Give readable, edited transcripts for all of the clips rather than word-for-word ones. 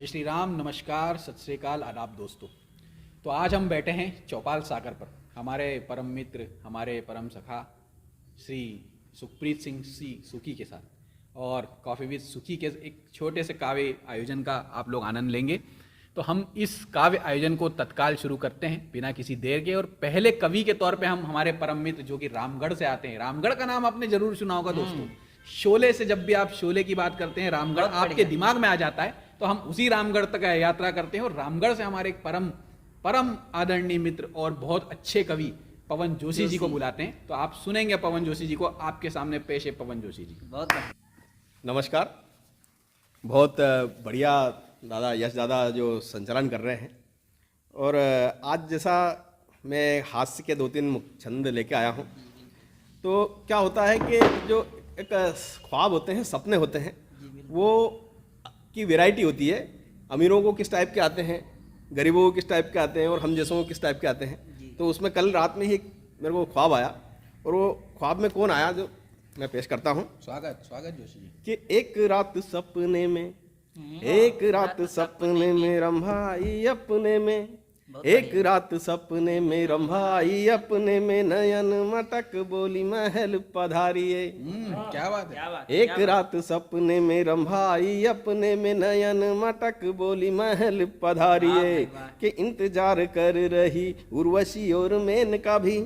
श्री राम, नमस्कार, सत श्री अकाल, आदाब दोस्तों। तो आज हम बैठे हैं चौपाल सागर पर हमारे परम मित्र, हमारे परम सखा श्री सुखप्रीत सिंह सी सुखी के साथ और कॉफ़ी विद सुखी के एक छोटे से काव्य आयोजन का आप लोग आनंद लेंगे। तो हम इस काव्य आयोजन को तत्काल शुरू करते हैं बिना किसी देर के। और पहले कवि के तौर पे हम हमारे परम मित्र जो कि रामगढ़ से आते हैं, रामगढ़ का नाम आपने जरूर सुना होगा दोस्तों। शोले से जब भी आप शोले की बात करते हैं, रामगढ़ आपके दिमाग में आ जाता है। तो हम उसी रामगढ़ तक यात्रा करते हैं और रामगढ़ से हमारे एक परम आदरणीय मित्र और बहुत अच्छे कवि पवन जोशी जी को बुलाते हैं। तो आप सुनेंगे पवन जोशी जी को। आपके सामने पेश है पवन जोशी जी। बहुत नमस्कार। बहुत बढ़िया दादा यश दादा जो संचालन कर रहे हैं। और आज जैसा मैं हास्य के 2-3 छंद लेके आया हूँ, तो क्या होता है कि जो एक ख्वाब होते हैं, सपने होते हैं, वो की वैरायटी होती है। अमीरों को किस टाइप के आते हैं, गरीबों को किस टाइप के आते हैं और हम जैसों को किस टाइप के आते हैं। तो उसमें कल रात में ही मेरे को ख्वाब आया, और वो ख्वाब में कौन आया जो मैं पेश करता हूँ। स्वागत जोशी जी। कि एक रात सपने में, एक रात सपने में रंभा आई अपने में, एक रात सपने में रंभा आई अपने में, नयन मटक बोली महल पधारिए। क्या बात है। एक रात सपने में रंभा आई अपने में, नयन मटक बोली महल पधारिए। कि इंतजार कर रही उर्वशी और मेनका भी,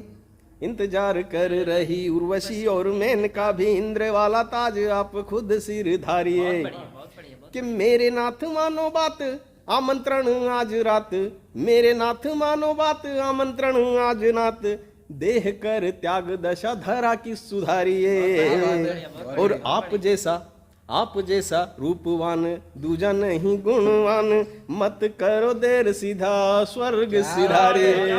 इंतजार कर रही उर्वशी और मेनका भी, इंद्र वाला ताज आप खुद सिर धारिए। कि मेरे नाथ मानो बात, आमंत्रण आज रात, मेरे नाथ मानो बात, आमंत्रण आज रात, देह कर त्याग दशा धरा की सुधारिए। और आप जैसा रूपवान दूजा नहीं गुणवान, मत करो देर सीधा स्वर्ग सिधारिए,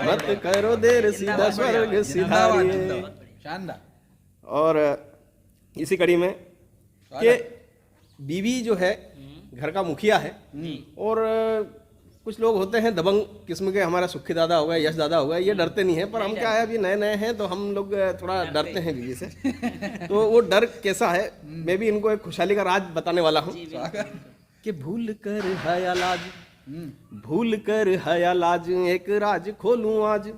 मत करो देर सीधा स्वर्ग सिधारिए। शानदार। और इसी कड़ी में कि बीवी जो है घर का मुखिया है, और कुछ लोग होते हैं दबंग किस्म के, हमारा सुखी दादा हो गया, यश दादा हो गया, ये डरते नहीं है। पर हम क्या है, अभी नए नए हैं तो हम लोग थोड़ा डरते हैं बीवी से। तो वो डर कैसा है, मैं भी इनको एक खुशहाली का राज बताने वाला हूँ। कि भूल कर हया लाज, भूल कर हया लाज, एक राज खोलूं आज,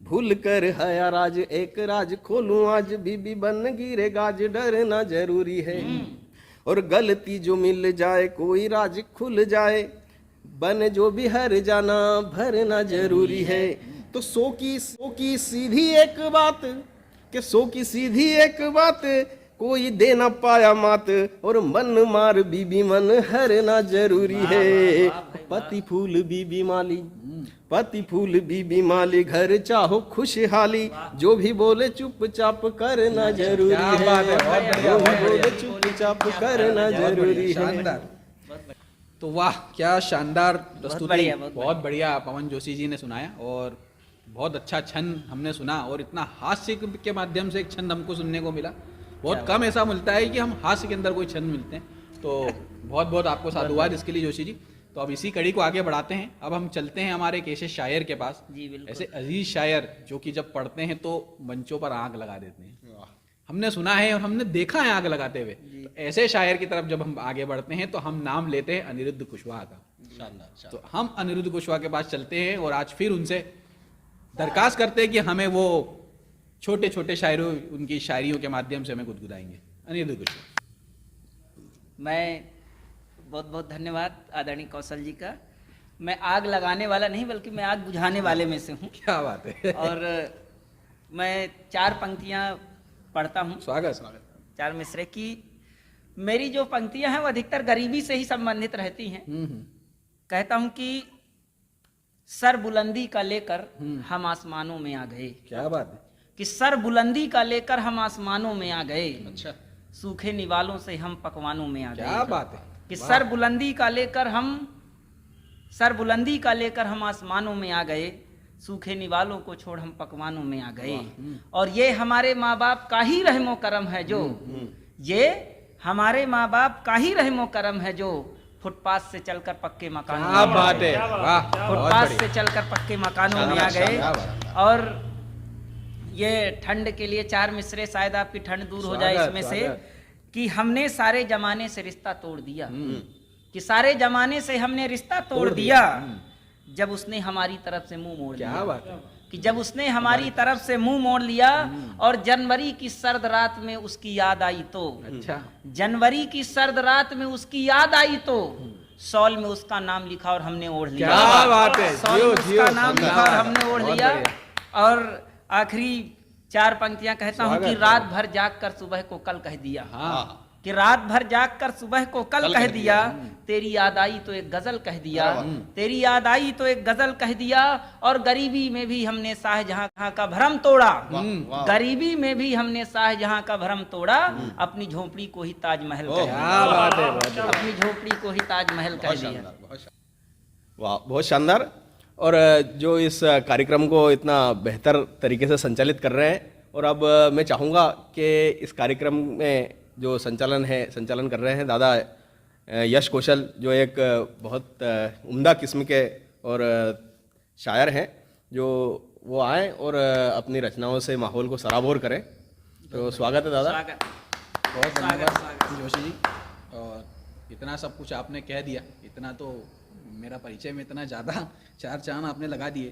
भूल कर हया राज, एक राज खोलूं आज, बीबी बन गिरे गाज, डरना जरूरी है। और गलती जो मिल जाए कोई राज खुल जाए, बन जो भी हर जाना भरना जरूरी है। तो सो की सीधी एक बात, कि सो की सीधी एक बात, कोई दे ना पाया मात, और मन मार बीबी मन हरना जरूरी है। पति फूल बीबी माली, पति फूल बीबी माली, घर चाहो खुशहाली, जो भी बोले चुपचाप करना जरूरी है, जो भी बोले चुपचाप करना जरूरी है। तो वाह, क्या शानदार प्रस्तुति। बहुत बढ़िया पवन जोशी जी ने सुनाया और बहुत अच्छा छंद हमने सुना, और इतना हास्य के माध्यम से एक छंद हमको सुनने को मिला। बहुत कम ऐसा मिलता है कि हम हास्य के अंदर कोई छंद मिलते हैं। तो बहुत बहुत आपको साधुवाद इसके लिए जोशी जी। तो अब इसी कड़ी को आगे बढ़ाते हैं। अब हम चलते हैं हमारे एक ऐसे शायर के पास, ऐसे अजीज शायर जो कि जब पढ़ते हैं तो मंचों पर आग लगा देते हैं। हमने सुना है और हमने देखा है आग लगाते हुए। तो ऐसे शायर की तरफ जब हम आगे बढ़ते हैं तो हम नाम लेते हैं अनिरुद्ध कुशवाहा का। तो हम अनिरुद्ध कुशवाहा के पास चलते हैं और आज फिर उनसे दरखास्त करते हैं कि हमें वो छोटे छोटे शायरों, उनकी शायरियों के माध्यम से हमें गुदगुदाएंगे। अनिरुद्ध कुशवाहा। मैं बहुत बहुत धन्यवाद आदरणीय कौशल जी का। मैं आग लगाने वाला नहीं बल्कि मैं आग बुझाने वाले में से हूँ। क्या बात है। और मैं 4 पंक्तियाँ पढ़ता हूँ। स्वागत। 4 मिसरे की मेरी जो पंक्तियाँ हैं वो अधिकतर गरीबी से ही संबंधित रहती हैं। कहता हूँ कि सर बुलंदी का लेकर हम आसमानों में आ गए। क्या बात है। कि सर बुलंदी का लेकर हम आसमानों में आ गए, अच्छा। सूखे निवालों से हम पकवानों में आ गए। क्या बात है। कि सर बुलंदी का लेकर हम आसमानों में आ गए, सूखे निवालों को छोड़ हम पकवानों में आ गए। और ये हमारे माँ बाप का ही रहमो करम है जो, ये हमारे माँ बाप का ही रहमो करम है जो फुटपाथ से चलकर पक्के मकानों में। क्या बात है। वाह। फुटपाथ से चलकर पक्के मकानों में आ गए। और ये ठंड के लिए 4 मिसरे, शायद आपकी ठंड दूर हो जाए इसमें से। कि हमने सारे जमाने से रिश्ता तोड़ दिया, कि सारे जमाने से हमने रिश्ता तोड़ दिया जब उसने हमारी तरफ से मुंह मोड़ लिया। क्या बात है। कि जब उसने हमारी तरफ से मुंह मोड़ लिया और जनवरी की सर्द रात में उसकी याद आई तो, अच्छा, जनवरी की सर्द रात में उसकी याद आई तो शॉल में उसका नाम लिखा और हमने ओढ़ लिया। क्या बात है। शॉल में उसका नाम लिखा और हमने ओढ़ बहुत लिया। बढ़िया। और आखिरी 4 पंक्तियां कहता हूं कि रात भर जाग कर सुबह को कल कह दिया। हाँ, कि रात भर जाग कर सुबह को कल कह दिया, तेरी याद आई तो एक गजल कह दिया, तेरी याद आई तो एक गजल कह दिया। और गरीबी में भी हमने शाहजहां का भरम तोड़ा, गरीबी में भी हमने शाहजहां का भरम तोड़ा, अपनी झोपड़ी को ही ताजमहल कह दिया। क्या बात है, बहुत बढ़िया। अपनी झोपड़ी को ही ताजमहल कह दिया। वाह, बहुत शानदार। और जो इस कार्यक्रम को इतना बेहतर तरीके से संचालित कर रहे हैं, और अब मैं चाहूँगा कि इस कार्यक्रम में जो संचालन कर रहे हैं दादा यश कौशल, जो एक बहुत उम्दा किस्म के और शायर हैं, जो वो आए और अपनी रचनाओं से माहौल को सराबोर करें। तो स्वागत है दादा। स्वागत। बहुत धन्यवाद जोशी जी। और इतना सब कुछ आपने कह दिया, इतना तो मेरा परिचय में इतना ज़्यादा 4 चांद आपने लगा दिए,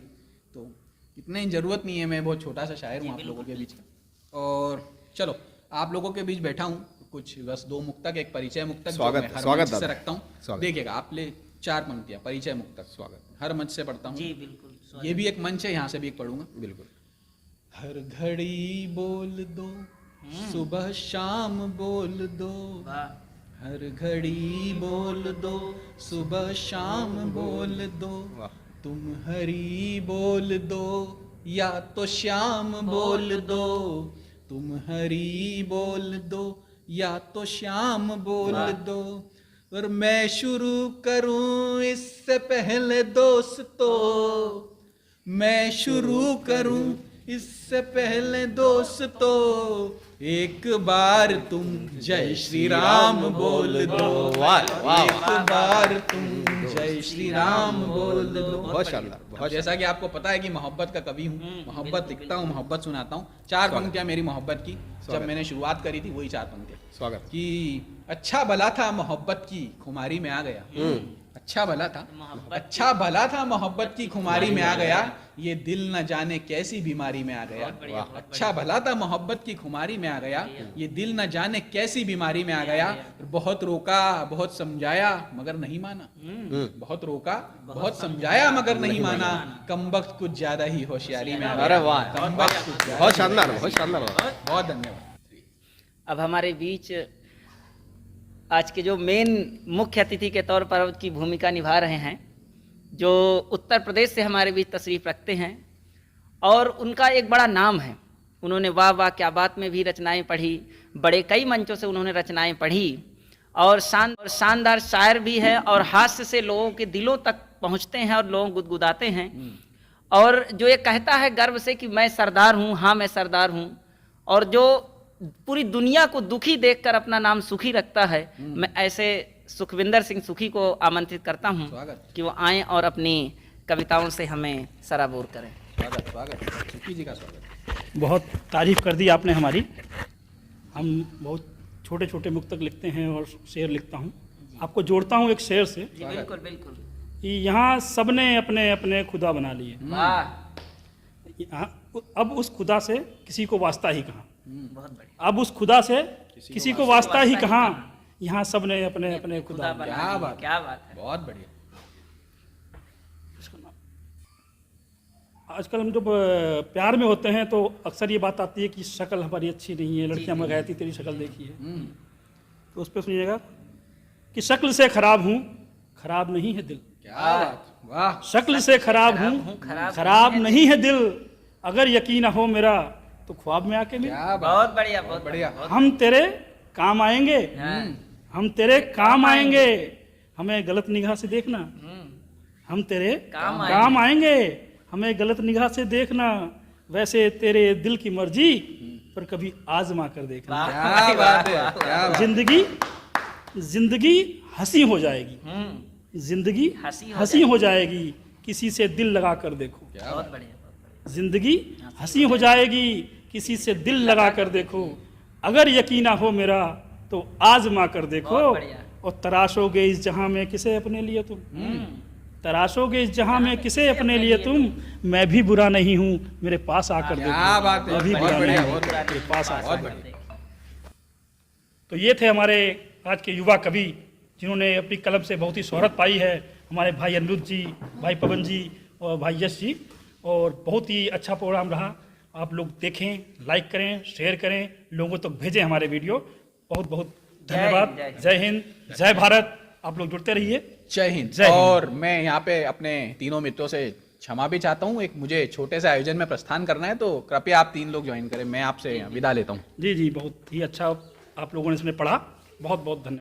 तो इतने ज़रूरत नहीं है। मैं बहुत छोटा सा शायर हूँ आप लोगों के बीच का। और चलो, आप लोगों के बीच बैठा हूँ, कुछ बस 2 मुक्तक, एक परिचय मुक्तक जो मैं हर मंच से रखता हूँ। देखिएगा, आप ले 4 पंक्तियाँ परिचय मुक्तक, स्वागत, हर मंच से पढ़ता हूँ जी बिल्कुल। ये भी एक मंच है, यहाँ से भी एक पढ़ूंगा। बिल्कुल। हर घड़ी बोल दो, सुबह शाम बोल दो, हर घड़ी बोल दो, सुबह शाम बोल दो, तुम हरी बोल दो या तो श्याम बोल दो, तुम हरी बोल दो या तो श्याम बोल दो। और मैं शुरू करूं इससे पहले दोस्तों, मैं शुरू करूं इससे पहले दोस्तों, एक बार तुम जय श्री राम बोल दो, एक बार तुम जय श्री राम बोल दो। बहुत शानदार, बहुत जैसा कि आपको पता है कि मोहब्बत का कवि हूँ, मोहब्बत लिखता हूँ, मोहब्बत सुनाता हूँ। 4 पंक्तियां मेरी मोहब्बत की, जब मैंने शुरुआत करी थी वही 4 पंक्तियां। स्वागत। कि अच्छा भला था मोहब्बत की खुमारी में आ गया, अच्छा भला था, अच्छा भला था मोहब्बत की खुमारी में आ गया, ये दिल न जाने कैसी बीमारी में आ गया। अच्छा भला था मोहब्बत की खुमारी में आ गया, ये दिल न जाने कैसी बीमारी में आ गया। बहुत रोका, बहुत समझाया मगर नहीं माना, बहुत रोका, बहुत समझाया मगर नहीं माना, कमबख्त कुछ ज्यादा ही होशियारी में आ गया। अरे वाह, कमबख्त कुछ ज्यादा बहुत शानदार, बहुत शानदार। बहुत धन्यवाद। अब हमारे बीच आज के जो मेन मुख्य अतिथि के तौर पर की भूमिका निभा रहे हैं, जो उत्तर प्रदेश से हमारे बीच तशरीफ रखते हैं, और उनका एक बड़ा नाम है। उन्होंने वाह वाह क्या बात में भी रचनाएं पढ़ी, बड़े कई मंचों से उन्होंने रचनाएं पढ़ी, और शानदार शायर भी है, और हास्य से लोगों के दिलों तक पहुंचते हैं और लोग गुदगुदाते हैं। और जो ये कहता है गर्व से कि मैं सरदार हूँ, हाँ मैं सरदार हूँ, और जो पूरी दुनिया को दुखी देखकर अपना नाम सुखी रखता है, मैं ऐसे सुखविंदर सिंह सुखी को आमंत्रित करता हूं कि वो आएं और अपनी कविताओं से हमें सराबोर करें। स्वागत, स्वागत, सुखी जी का स्वागत। बहुत तारीफ कर दी आपने हमारी। हम बहुत छोटे छोटे मुक्तक लिखते हैं और शेर लिखता हूँ। आपको जोड़ता हूँ एक शेर से। जी बिल्कुल बिल्कुल। कि यहाँ सबने अपने अपने खुदा बना लिए, अब उस खुदा से किसी को वास्ता ही कहाँ, बहुत बढ़िया। अब उस खुदा से किसी को वास्ता ही कहाँ, यहाँ सबने अपने अपने खुदा बना। क्या बात, क्या बात है, बहुत बढ़िया। आजकल हम जब प्यार में होते हैं तो अक्सर ये बात आती है कि शक्ल हमारी अच्छी नहीं है, लड़कियां मंगाती तेरी शक्ल देखी है, तो उस पर सुनिएगा कि शक्ल से खराब हूँ, खराब नहीं है दिल। क्या बात, वाह। शक्ल से खराब हूँ, खराब नहीं है दिल, अगर यकीन हो मेरा तो ख्वाब में आके मिल। क्या बात, बहुत बढ़िया, बहुत बढ़िया। हम तेरे काम आएंगे, हम तेरे काम आएंगे, हमें गलत निगाह से देखना, हम तेरे काम आएंगे, हमें गलत निगाह से देखना, वैसे तेरे दिल की मर्जी पर कभी आजमा कर देखना। क्या बात है, क्या बात। जिंदगी हंसी हो जाएगी, जिंदगी हंसी हो जाएगी, किसी से दिल लगा कर देखो। बहुत बढ़िया। जिंदगी हंसी हो जाएगी, किसी से दिल लगा कर देखो, अगर यकीना हो मेरा तो आजमा कर देखो, और तराशोगे इस जहां में किसे अपने लिए तुम, तराशोगे इस जहां में किसे अपने लिए तुम, मैं भी बुरा नहीं हूँ मेरे पास आकर देखो। क्या बात है, मैं भी बहुत बुरा बढ़िया, नहीं हूँ, बहुत बढ़िया, मेरे पास आकर बहुत देखो। बढ़िया। तो ये थे हमारे आज के युवा कवि जिन्होंने अपनी कलम से बहुत ही शोहरत पाई है, हमारे भाई अनिरुद्ध जी, भाई पवन जी और भाई यश जी। और बहुत ही अच्छा प्रोग्राम रहा। आप लोग देखें, लाइक करें, शेयर करें, लोगों तक भेजें हमारे वीडियो। बहुत बहुत धन्यवाद। जय हिंद, जय भारत। आप लोग जुड़ते रहिए। जय हिंद। जय हिंद। और मैं यहाँ पे अपने तीनों मित्रों से क्षमा भी चाहता हूँ, एक मुझे छोटे से आयोजन में प्रस्थान करना है, तो कृपया आप 3 लोग ज्वाइन करें। मैं आपसे विदा लेता हूँ। जी जी, बहुत ही अच्छा आप लोगों ने इसमें पढ़ा। बहुत बहुत धन्यवाद।